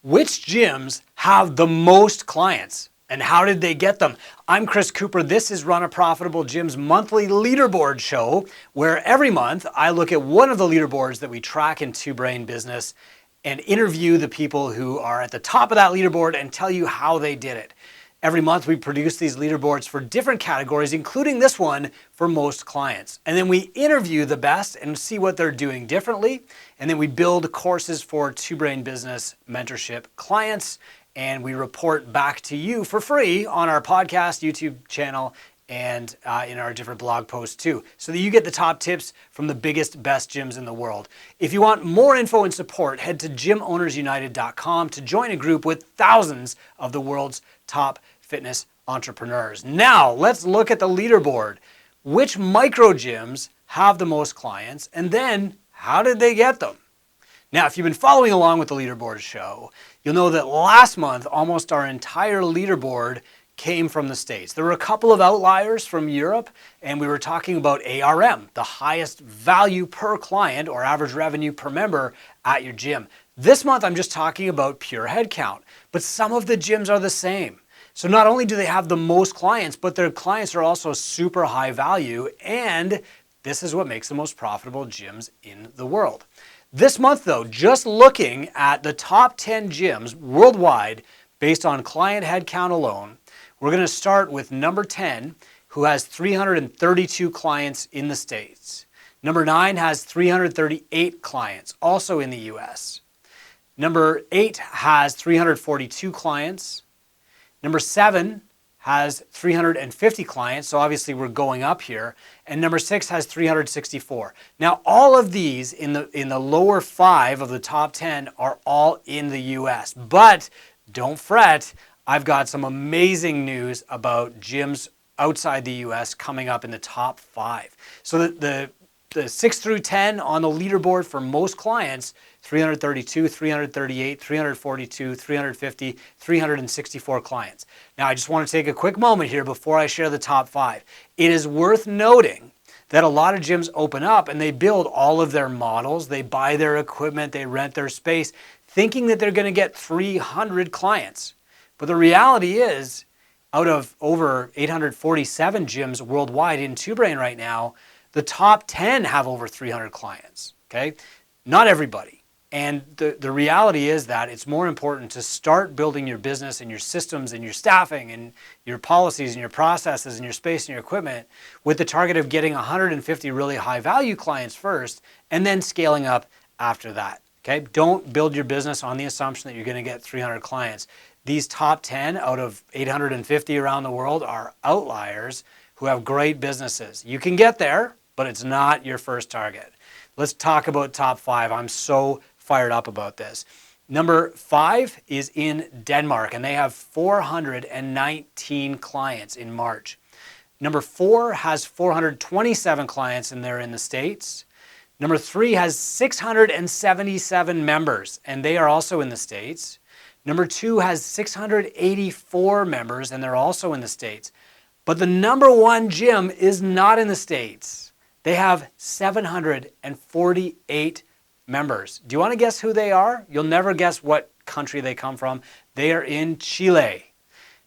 Which gyms have the most clients and how did they get them? I'm Chris Cooper. This is Run a Profitable Gym's monthly leaderboard show, where every month I look at one of the leaderboards that we track in Two Brain Business and interview the people who are at the top of that leaderboard and tell you how they did it. Every month we produce these leaderboards for different categories, including this one for most clients. And then we interview the best and see what they're doing differently. And then we build courses for Two Brain Business mentorship clients. And we report back to you for free on our podcast, YouTube channel, and in our different blog posts too, so that you get the top tips from the biggest, best gyms in the world. If you want more info and support, head to gymownersunited.com to join a group with thousands of the world's top fitness entrepreneurs. Now, let's look at the leaderboard. Which micro gyms have the most clients, and then how did they get them? Now, if you've been following along with the leaderboard show, you'll know that last month, almost our entire leaderboard came from the States. There were a couple of outliers from Europe, and we were talking about ARM, the highest value per client or average revenue per member at your gym. This month, I'm just talking about pure headcount, but some of the gyms are the same. So not only do they have the most clients, but their clients are also super high value, and this is what makes the most profitable gyms in the world. This month though, just looking at the top 10 gyms worldwide based on client headcount alone, we're going to start with number 10, who has 332 clients in the States. Number 9 has 338 clients, also in the US. Number 8 has 342 clients. Number 7 has 350 clients, so obviously we're going up here. And number 6 has 364. Now, all of these in the lower 5 of the top 10 are all in the US. But don't fret, I've got some amazing news about gyms outside the US coming up in the top 5. So the 6 through 10 on the leaderboard for most clients, 332, 338, 342, 350, 364 clients. Now, I just want to take a quick moment here before I share the top 5. It is worth noting that a lot of gyms open up and they build all of their models, they buy their equipment, they rent their space, thinking that they're going to get 300 clients. But the reality is, out of over 847 gyms worldwide in Two Brain right now, the top 10 have over 300 clients, okay? Not everybody. And the reality is that it's more important to start building your business and your systems and your staffing and your policies and your processes and your space and your equipment with the target of getting 150 really high value clients first and then scaling up after that, okay? Don't build your business on the assumption that you're going to get 300 clients. These top 10 out of 850 around the world are outliers who have great businesses. You can get there, but it's not your first target. Let's talk about top 5. I'm so fired up about this. Number 5 is in Denmark, and they have 419 clients in March. Number 4 has 427 clients, and they're in the States. Number 3 has 677 members, and they are also in the States. Number 2 has 684 members, and they're also in the States. But the number 1 gym is not in the States. They have 748 members. Do you want to guess who they are? You'll never guess what country they come from. They are in Chile.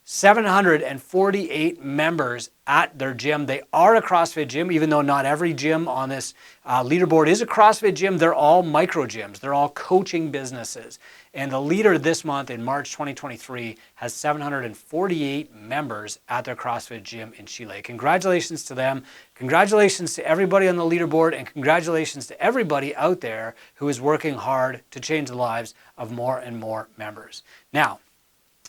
748 members at their gym. They are a CrossFit gym, even though not every gym on this leaderboard is a CrossFit gym. They're all micro gyms. They're all coaching businesses. And the leader this month in March 2023 has 748 members at their CrossFit gym in Chile. Congratulations to them. Congratulations to everybody on the leaderboard, and congratulations to everybody out there who is working hard to change the lives of more and more members. Now,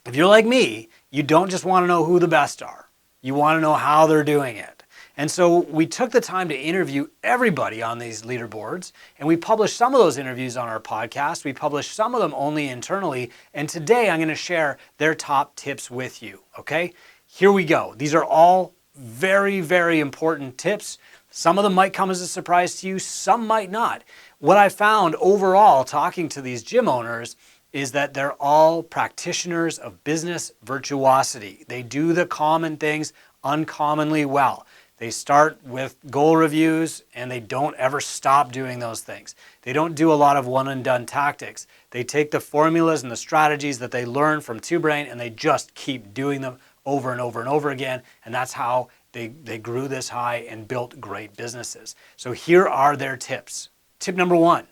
if you're like me, you don't just want to know who the best are. You want to know how they're doing it. And so we took the time to interview everybody on these leaderboards, and we published some of those interviews on our podcast. We published some of them only internally, and today I'm going to share their top tips with you, okay? Here we go. These are all very, very important tips. Some of them might come as a surprise to you, some might not. What I found overall talking to these gym owners is that they're all practitioners of business virtuosity. They do the common things uncommonly well. They start with goal reviews and they don't ever stop doing those things. They don't do a lot of one and done tactics. They take the formulas and the strategies that they learn from Two Brain and they just keep doing them over and over and over again. And that's how they grew this high and built great businesses. So here are their tips. Tip number 1,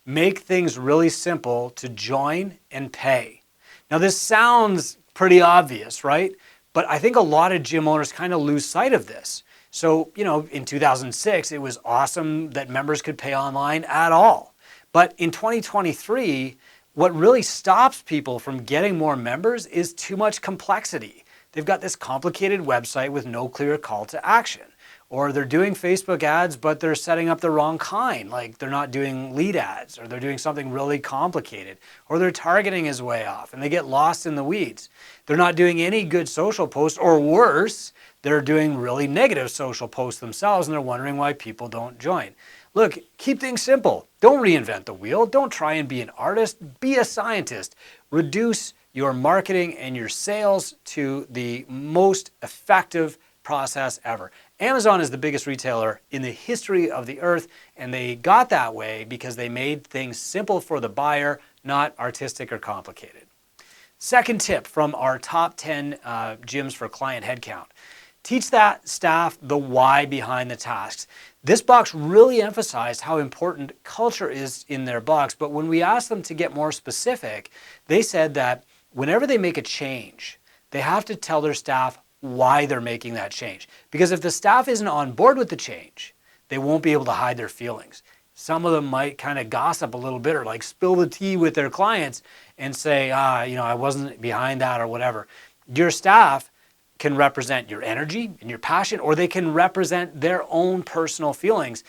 make things really simple to join and pay. Now this sounds pretty obvious, right? But I think a lot of gym owners kind of lose sight of this. So, in 2006, it was awesome that members could pay online at all. But in 2023, what really stops people from getting more members is too much complexity. They've got this complicated website with no clear call to action. Or they're doing Facebook ads, but they're setting up the wrong kind. Like they're not doing lead ads, or they're doing something really complicated, or their targeting is way off and they get lost in the weeds. They're not doing any good social posts, or worse, they're doing really negative social posts themselves and they're wondering why people don't join. Look, keep things simple. Don't reinvent the wheel. Don't try and be an artist. Be a scientist. Reduce your marketing and your sales to the most effective process ever. Amazon is the biggest retailer in the history of the earth, and they got that way because they made things simple for the buyer, not artistic or complicated. Second tip from our top 10 gyms for client headcount. Teach that staff the why behind the tasks. This box really emphasized how important culture is in their box, but when we asked them to get more specific, they said that whenever they make a change, they have to tell their staff why they're making that change. Because if the staff isn't on board with the change, they won't be able to hide their feelings. Some of them might kind of gossip a little bit or like spill the tea with their clients and say, I wasn't behind that or whatever. Your staff can represent your energy and your passion, or they can represent their own personal feelings.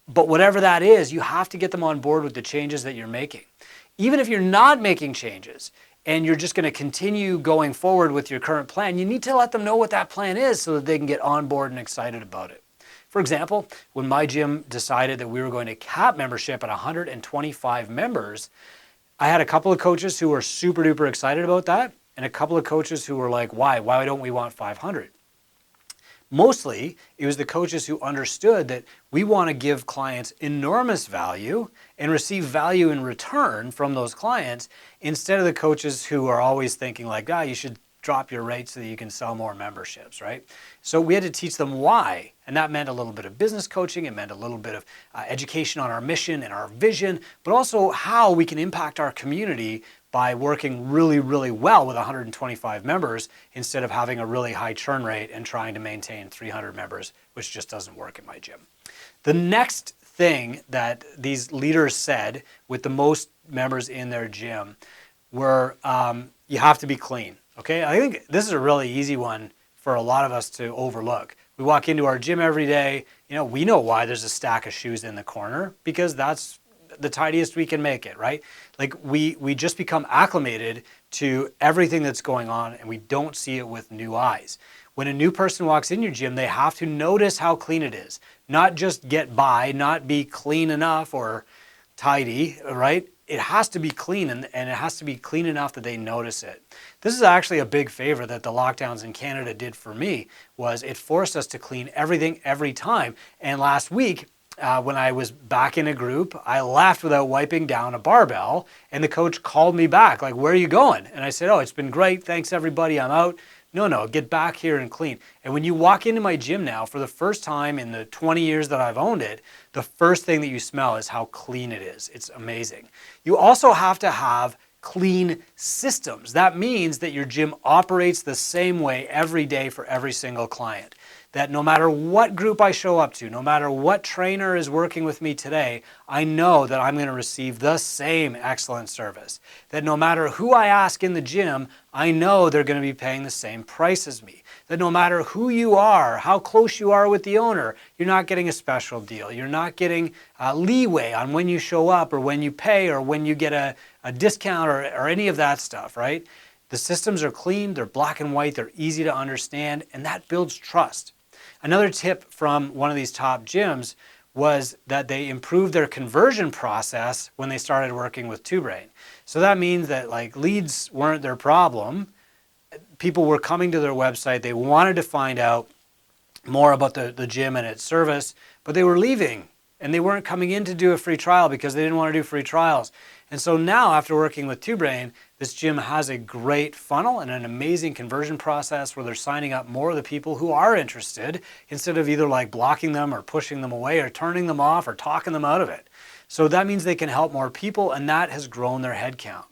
But whatever that is, you have to get them on board with the changes that you're making. Even if you're not making changes and you're just going to continue going forward with your current plan, you need to let them know what that plan is so that they can get on board and excited about it. For example, when my gym decided that we were going to cap membership at 125 members, I had a couple of coaches who were super duper excited about that, and a couple of coaches who were like, why don't we want 500? Mostly, it was the coaches who understood that we want to give clients enormous value and receive value in return from those clients, instead of the coaches who are always thinking like, you should drop your rates so that you can sell more memberships, right? So we had to teach them why, and that meant a little bit of business coaching, it meant a little bit of education on our mission and our vision, but also how we can impact our community by working really, really well with 125 members instead of having a really high churn rate and trying to maintain 300 members, which just doesn't work in my gym. The next thing that these leaders said with the most members in their gym were, you have to be clean. Okay, I think this is a really easy one for a lot of us to overlook. We walk into our gym every day, we know why there's a stack of shoes in the corner, because that's the tidiest we can make it, right? Like we just become acclimated to everything that's going on and we don't see it with new eyes. When a new person walks in your gym, they have to notice how clean it is, not just get by, not be clean enough or tidy, right? It has to be clean, and it has to be clean enough that they notice it. This is actually a big favor that the lockdowns in Canada did for me, was it forced us to clean everything every time. And last week, when I was back in a group, I left without wiping down a barbell, and the coach called me back, like, where are you going? And I said, it's been great, thanks everybody, I'm out. No, get back here and clean. And when you walk into my gym now, for the first time in the 20 years that I've owned it, the first thing that you smell is how clean it is. It's amazing. You also have to have clean systems. That means that your gym operates the same way every day for every single client. That no matter what group I show up to, no matter what trainer is working with me today, I know that I'm going to receive the same excellent service. That no matter who I ask in the gym, I know they're going to be paying the same price as me. That no matter who you are, how close you are with the owner, you're not getting a special deal. You're not getting leeway on when you show up or when you pay or when you get a discount or any of that stuff, right? The systems are clean, they're black and white, they're easy to understand, and that builds trust. Another tip from one of these top gyms was that they improved their conversion process when they started working with Two Brain. So that means that like leads weren't their problem. People were coming to their website, they wanted to find out more about the gym and its service, but they were leaving and they weren't coming in to do a free trial because they didn't want to do free trials. And so now, after working with Two Brain, this gym has a great funnel and an amazing conversion process where they're signing up more of the people who are interested instead of either like blocking them or pushing them away or turning them off or talking them out of it. So that means they can help more people, and that has grown their headcount.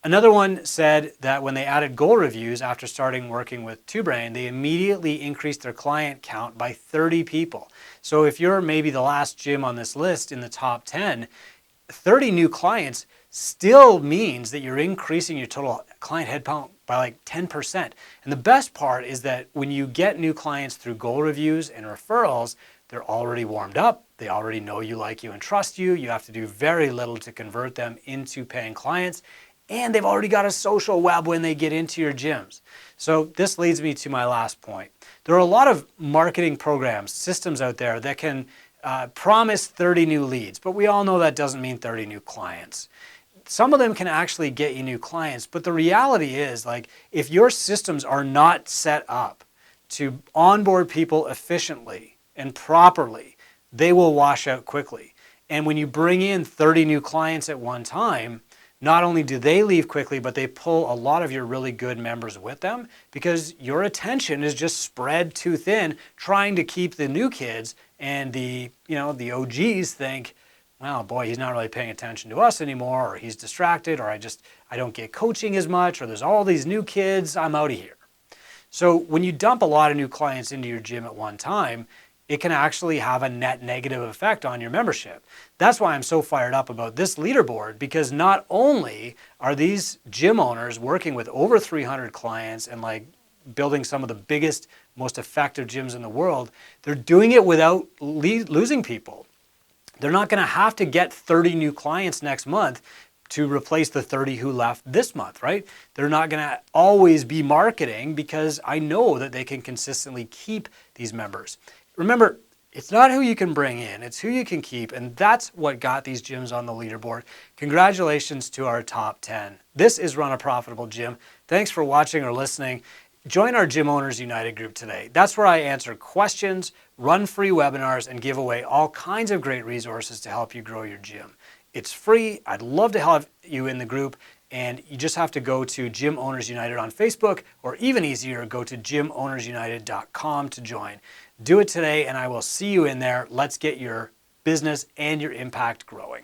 Another one said that when they added goal reviews after starting working with Two Brain, they immediately increased their client count by 30 people. So if you're maybe the last gym on this list in the top 10, 30 new clients still means that you're increasing your total client headcount by like 10%. And the best part is that when you get new clients through goal reviews and referrals, they're already warmed up. They already know you, like you, and trust you. You have to do very little to convert them into paying clients. And they've already got a social web when they get into your gyms. So this leads me to my last point. There are a lot of marketing programs, systems out there that can promise 30 new leads, but we all know that doesn't mean 30 new clients. Some of them can actually get you new clients, but the reality is, like, if your systems are not set up to onboard people efficiently and properly, they will wash out quickly. And when you bring in 30 new clients at one time, not only do they leave quickly, but they pull a lot of your really good members with them because your attention is just spread too thin trying to keep the new kids, and the OGs think, well, boy, he's not really paying attention to us anymore, or he's distracted, or I don't get coaching as much, or there's all these new kids, I'm out of here. So when you dump a lot of new clients into your gym at one time, it can actually have a net negative effect on your membership. That's why I'm so fired up about this leaderboard, because not only are these gym owners working with over 300 clients and like building some of the biggest, most effective gyms in the world, they're doing it without losing people. They're not going to have to get 30 new clients next month to replace the 30 who left this month, right? They're not going to always be marketing because I know that they can consistently keep these members. Remember, it's not who you can bring in, it's who you can keep, and that's what got these gyms on the leaderboard. Congratulations to our top 10. This is Run a Profitable Gym. Thanks for watching or listening. Join our Gym Owners United group today. That's where I answer questions, run free webinars, and give away all kinds of great resources to help you grow your gym. It's free. I'd love to have you in the group, and you just have to go to Gym Owners United on Facebook, or even easier, go to gymownersunited.com to join. Do it today, and I will see you in there. Let's get your business and your impact growing.